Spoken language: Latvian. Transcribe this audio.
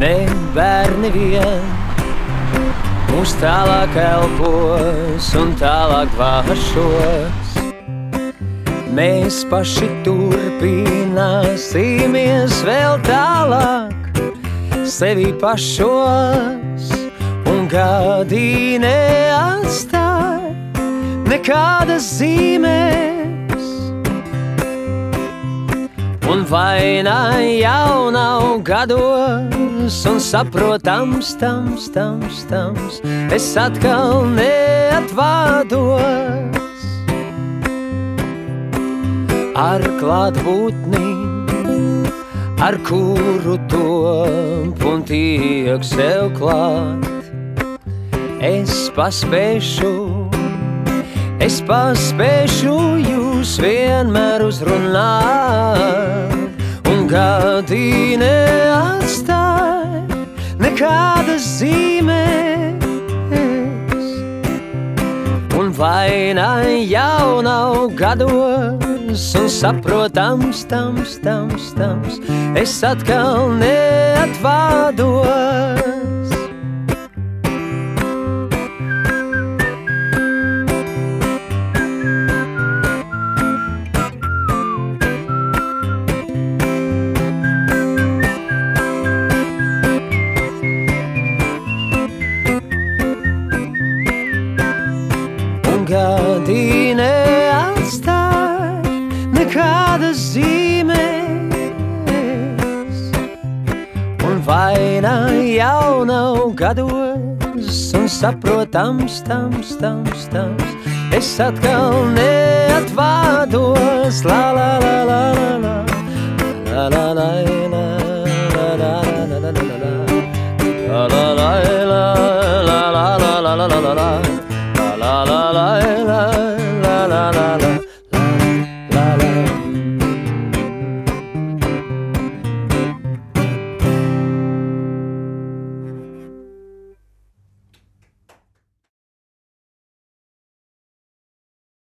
Ne bērni vien mūs tālāk elpos un tālāk dvāršos. Mēs paši turpināsimies vēl tālāk sevi pašos un gadi neatstāj nekādas zīmes. Un vaina jau nav gados un saprotams, tams, es atkal neatvādos ar klātbūtni, ar kuru top un tiek sev klāt. Es paspēšu jūs vienmēr uzrunāt, un gadi neatstāj nekādas zīmes. Un vaina jau nav gados un saprotams, tams, es atkal neatvādos. Gadi neatstāj nekādas zīmes, un vaina jau nav gados un saprotams, tams, es atkal neatvādos, la la la la.